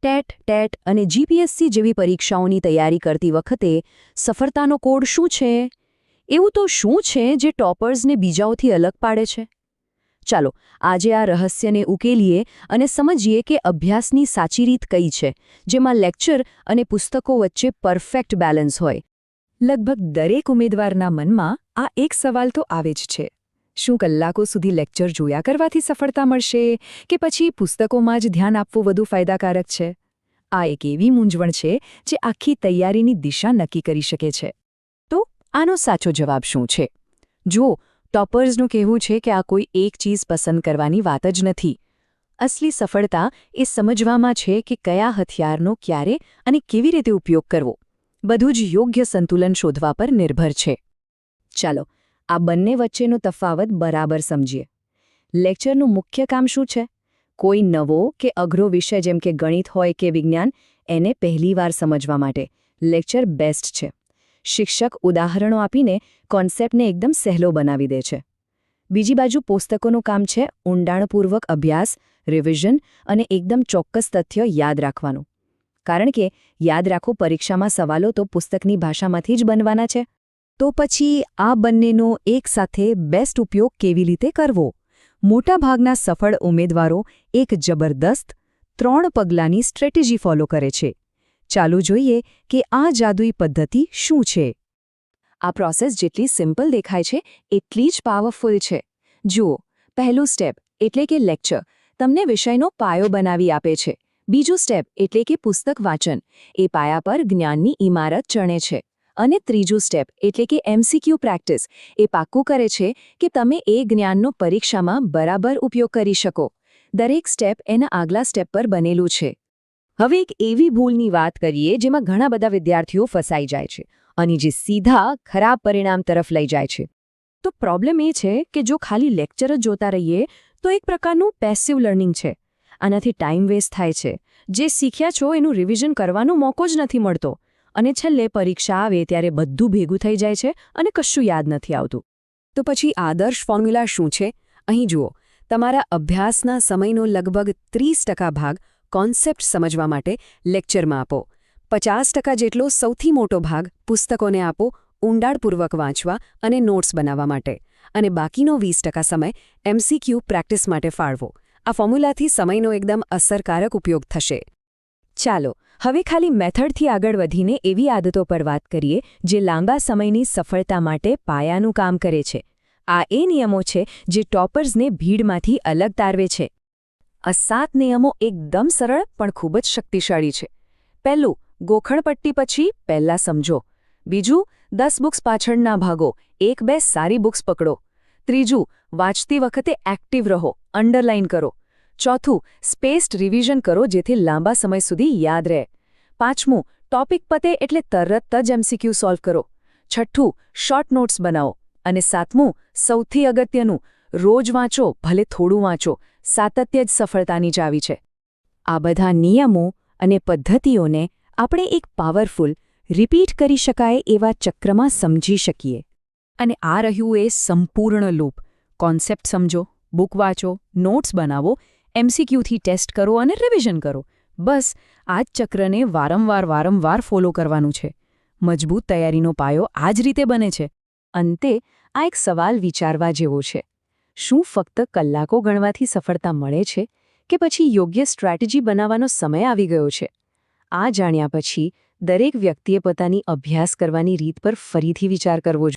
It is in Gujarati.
ટેટ, ટેટ અને જીપીએસસી જેવી પરીક્ષાઓની તૈયારી કરતી વખતે સફળતાનો કોડ શું છે? એવું તો શું છે જે ટોપર્સને બીજાઓથી અલગ પાડે છે? ચાલો આજે આ રહસ્યને ઉકેલીએ અને સમજીએ કે અભ્યાસની સાચી રીત કઈ છે, જેમાં લેક્ચર અને પુસ્તકો વચ્ચે પરફેક્ટ બેલેન્સ હોય. લગભગ દરેક ઉમેદવારના મનમાં આ એક સવાલ તો આવે જ છે. શું કલાકો સુધી લેક્ચર જોયા કરવાથી સફળતા મળશે કે પછી પુસ્તકોમાં જ ધ્યાન આપવું વધુ ફાયદાકારક છે? આ એક એવી મૂંઝવણ છે જે આખી તૈયારીની દિશા નક્કી કરી શકે છે. તો આનો સાચો જવાબ શું છે? જુઓ, ટોપર્સનું કહેવું છે કે આ કોઈ એક ચીજ પસંદ કરવાની વાત જ નથી. અસલી સફળતા એ સમજવામાં છે કે કયા હથિયારનો ક્યારે અને કેવી રીતે ઉપયોગ કરવો. બધું જ યોગ્ય સંતુલન શોધવા પર નિર્ભર છે. ચાલો આ બંને વચ્ચેનો તફાવત બરાબર સમજીએ. લેક્ચરનું મુખ્ય કામ શું છે? કોઈ નવો કે અઘરો વિષય જેમ કે ગણિત હોય કે વિજ્ઞાન, એને પહેલીવાર સમજવા માટે લેક્ચર બેસ્ટ છે. શિક્ષક ઉદાહરણો આપીને કોન્સેપ્ટને એકદમ સહેલો બનાવી દે છે. બીજી બાજુ પુસ્તકોનું કામ છે ઊંડાણપૂર્વક અભ્યાસ, રિવિઝન અને એકદમ ચોક્કસ તથ્ય યાદ રાખવાનું. કારણ કે યાદ રાખો, પરીક્ષામાં સવાલો તો પુસ્તકની ભાષામાંથી જ બનવાના છે. તો પછી આ બંનેનો એકસાથે બેસ્ટ ઉપયોગ કેવી રીતે કરવો? મોટાભાગના સફળ ઉમેદવારો એક જબરદસ્ત 3 પગલાંની સ્ટ્રેટેજી ફોલો કરે છે. ચાલો જોઈએ કે આ જાદુઈ પદ્ધતિ શું છે. આ પ્રોસેસ જેટલી સિમ્પલ દેખાય છે એટલી જ પાવરફુલ છે. જુઓ, પહેલું સ્ટેપ એટલે કે લેક્ચર તમને વિષયનો પાયો બનાવી આપે છે. બીજું સ્ટેપ એટલે કે પુસ્તક વાંચન, એ પાયા પર જ્ઞાનની ઇમારત ચણે છે. અને ત્રીજું સ્ટેપ એટલે કે એમસીક્યુ પ્રેક્ટિસ, એ પાક્કું કરે છે કે તમે એ જ્ઞાનનો પરીક્ષામાં બરાબર ઉપયોગ કરી શકો. દરેક સ્ટેપ એના આગલા સ્ટેપ પર બનેલું છે. હવે એક એવી ભૂલની વાત કરીએ જેમાં ઘણા બધા વિદ્યાર્થીઓ ફસાઈ જાય છે અને જે સીધા ખરાબ પરિણામ તરફ લઈ જાય છે. તો પ્રોબ્લેમ એ છે કે જો ખાલી લેક્ચર જ જોતા રહીએ તો એક પ્રકારનું પેસિવ લર્નિંગ છે. આનાથી ટાઈમ વેસ્ટ થાય છે. જે શીખ્યા છો એનું રિવિઝન કરવાનો મોકો જ નથી મળતો. અને છેલ્લે પરીક્ષા આવે ત્યારે બધું ભેગું થઈ જાય છે અને કશું યાદ નથી આવતું. તો પછી આદર્શ ફોર્મ્યુલા શું છે? અહીં જુઓ, તમારા અભ્યાસના સમયનો લગભગ 30% ભાગ કોન્સેપ્ટ સમજવા માટે લેક્ચરમાં આપો. 50% જેટલો સૌથી મોટો ભાગ પુસ્તકોને આપો, ઊંડાણપૂર્વક વાંચવા અને નોટ્સ બનાવવા માટે. અને બાકીનો 20% સમય એમસીક્યુ પ્રેક્ટિસ માટે ફાળવો. આ ફોર્મ્યુલાથી સમયનો એકદમ અસરકારક ઉપયોગ થશે. ચાલો હવે ખાલી મેથડથી આગળ વધીને એવી આદતો પર વાત કરીએ જે લાંબા સમયની સફળતા માટે પાયાનું કામ કરે છે. આ એ નિયમો છે જે ટોપર્સને ભીડમાંથી અલગ તારવે છે. આ 7 નિયમો એકદમ સરળ પણ ખૂબ જ શક્તિશાળી છે. પહેલું, ગોખણપટ્ટી પછી પહેલા સમજો. બીજું, 10 બુક્સ પાછળના ભાગો, 1-2 સારી બુક્સ પકડો. ત્રીજું, વાંચતી વખતે એક્ટિવ રહો, અંડરલાઇન કરો. ચોથું, સ્પેસ્ડ રિવિઝન કરો જેથી લાંબા સમય સુધી યાદ રહે. પાંચમું, ટોપિક પતે એટલે તરત જ એમસીક્યુ સોલ્વ કરો. છઠ્ઠું, શોર્ટ નોટ્સ બનાવો. અને સાતમું, સૌથી અગત્યનું, રોજ વાંચો, ભલે થોડું વાંચો. સાતત્ય જ સફળતાની ચાવી છે. આ બધા નિયમો અને પદ્ધતિઓને આપણે એક પાવરફુલ, રિપીટ કરી શકાય એવા ચક્રમાં સમજી શકીએ. અને આ રહ્યું એ સંપૂર્ણ લૂપ. કોન્સેપ્ટ સમજો, બુક વાંચો, નોટ્સ બનાવો, એમસીક્યુથી ટેસ્ટ કરો અને રિવિઝન કરો. બસ આ જ ચક્રને વારંવાર ફોલો કરવાનું છે. મજબૂત તૈયારીનો પાયો આ જ રીતે બને છે. અંતે આ એક સવાલ વિચારવા જેવો છે. શું ફક્ત કલાકો ગણવાથી સફળતા મળે છે કે પછી યોગ્ય સ્ટ્રેટેજી બનાવવાનો સમય આવી ગયો છે? આ જાણ્યા પછી દરેક વ્યક્તિએ પોતાની અભ્યાસ કરવાની રીત પર ફરીથી વિચાર કરવો જોઈએ.